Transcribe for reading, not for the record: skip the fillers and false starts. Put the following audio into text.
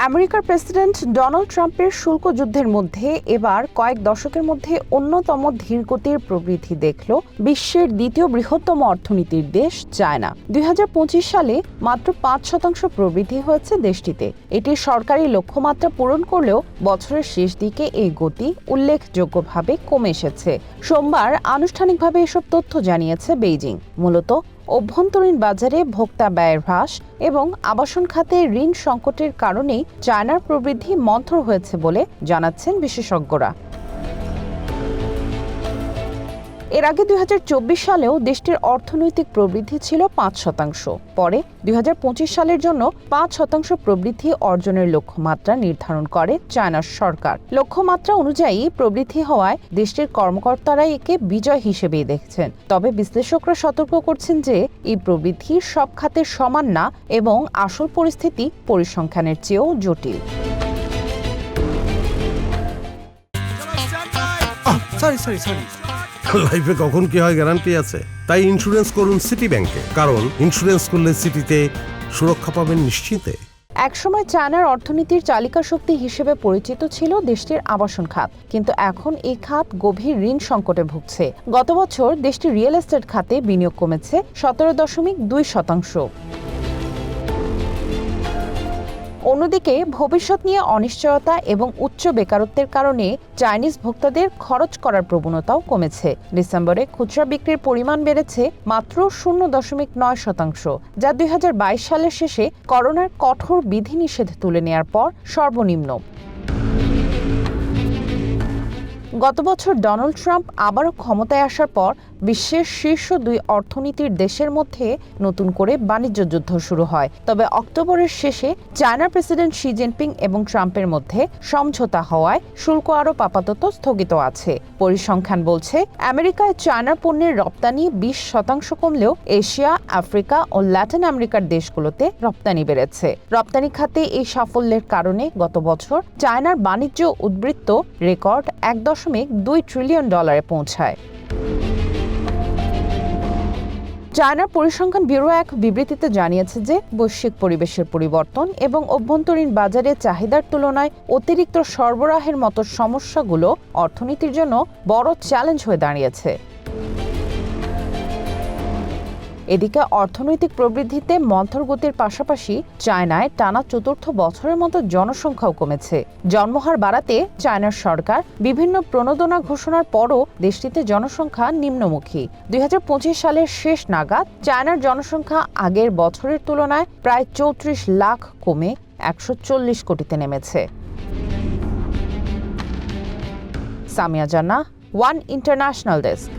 আমেরিকার president Donald ট্রাম্পের শুল্ক যুদ্ধের মধ্যে এবার কয়েক দশকের মধ্যে অন্যতম ধীরগতির প্রবৃদ্ধি দেখল বিশ্বের দ্বিতীয় বৃহত্তম অর্থনীতির দেশ চায়না। ২০২৫ সালে মাত্র ৫% প্রবৃদ্ধি হয়েছে দেশটিতে। এটি সরকারি লক্ষ্যমাত্রা পূরণ করলেও বছরের শেষ দিকে এই গতি উল্লেখযোগ্যভাবে কমে এসেছে। সোমবার আনুষ্ঠানিকভাবে এসব তথ্য জানিয়েছে বেইজিং। মূলত অভ্যন্তরীণ বাজারে ভোক্তা ব্যয়ের হ্রাস এবং আবাসন খাতে ঋণ সংকটের কারণেই চায়নার প্রবৃদ্ধি মন্থর হয়েছে বলে জানাচ্ছেন বিশেষজ্ঞরা। এর আগে ২০২৪ সালেও দেশটির অর্থনৈতিক প্রবৃদ্ধি ছিল ৫%। পরে ২০২৫ সালের জন্য ৫% প্রবৃদ্ধি অর্জনের লক্ষ্যমাত্রা নির্ধারণ করে চায়নার সরকার। লক্ষ্যমাত্রা অনুযায়ী প্রবৃদ্ধি হওয়ায় দেশটির কর্মকর্তারা একে বিজয় হিসেবেই দেখছেন। তবে বিশ্লেষকরা সতর্ক করছেন যে এই প্রবৃদ্ধি সব খাতে সমান না এবং আসল পরিস্থিতি পরিসংখ্যানের চেয়েও জটিল। লাইফে কখন কি হয় গ্যারান্টি আছে, তাই ইন্স্যুরেন্স করুন সিটি ব্যাংকে, কারণ ইন্স্যুরেন্স করলে সিটিতে সুরক্ষা পাবেন নিশ্চিন্তে। একসময় চায়নার অর্থনীতির চালিকা শক্তি হিসেবে পরিচিত ছিল দেশটির আবাসন খাত, কিন্তু এখন এই খাত গভীর ঋণ সংকটে ভুগছে। গত বছর দেশটির রিয়েল এস্টেট খাতে বিনিয়োগ কমেছে 17.2%। অন্যদিকে ভবিষ্যৎ নিয়ে অনিশ্চয়তা এবং উচ্চ বেকারত্বের কারণে চাইনিজ ভোক্তাদের খরচ করার প্রবণতাও কমেছে। ডিসেম্বরে খুচরা বিক্রির পরিমাণ বেড়েছে মাত্র 0.9%, যা 2022 সালের শেষে করোনার কঠোর বিধিনিষেধ তুলে নেয়ার পর সর্বনিম্ন। গত বছর ডোনাল্ড ট্রাম্প আবারও ক্ষমতায় আসার পর বিশ্বের শীর্ষ দুই অর্থনীতির দেশের মধ্যে নতুন করে বাণিজ্য যুদ্ধ শুরু হয়। তবে অক্টোবরের শেষে চায়নার প্রেসিডেন্ট শি জিনপিং এবং ট্রাম্পের মধ্যে সমঝোতা হওয়ায় শুল্ক আরোপ আপাতত স্থগিত আছে। পরিসংখ্যান বলছে আমেরিকায় চায়নার পণ্যের রপ্তানি 20% কমলেও এশিয়া, আফ্রিকা ও ল্যাটিন আমেরিকার দেশগুলোতে রপ্তানি বেড়েছে। রপ্তানি খাতে এই সাফল্যের কারণে গত বছর চায়নার বাণিজ্য উদ্বৃত্ত রেকর্ড $1.2 ট্রিলিয়ন পৌঁছায়। চায়নার পরিসংখ্যান ব্যুরো এক বিবৃতিতে জানিয়েছে যে বৈশ্বিক পরিবেশের পরিবর্তন এবং অভ্যন্তরীণ বাজারে চাহিদার তুলনায় অতিরিক্ত সরবরাহের মতো সমস্যাগুলো অর্থনীতির জন্য বড় চ্যালেঞ্জ হয়ে দাঁড়িয়েছে। এদিকে অর্থনৈতিক প্রবৃদ্ধিতে মন্থর গতির পাশাপাশি চায়নায় টানা চতুর্থ বছরের মতো জনসংখ্যাও কমেছে। জন্মহার বাড়াতে চায়নার সরকার বিভিন্ন প্রণোদনা ঘোষণার পরও দেশটিতে জনসংখ্যা নিম্নমুখী। ২০২৫ সালের শেষ নাগাদ চায়নার জনসংখ্যা আগের বছরের তুলনায় প্রায় ৩৪ লাখ কমে ১৪০ কোটিতে নেমেছে। সামিয়া জান্নাহ, ওয়ান ইন্টারন্যাশনাল ডেস্ক।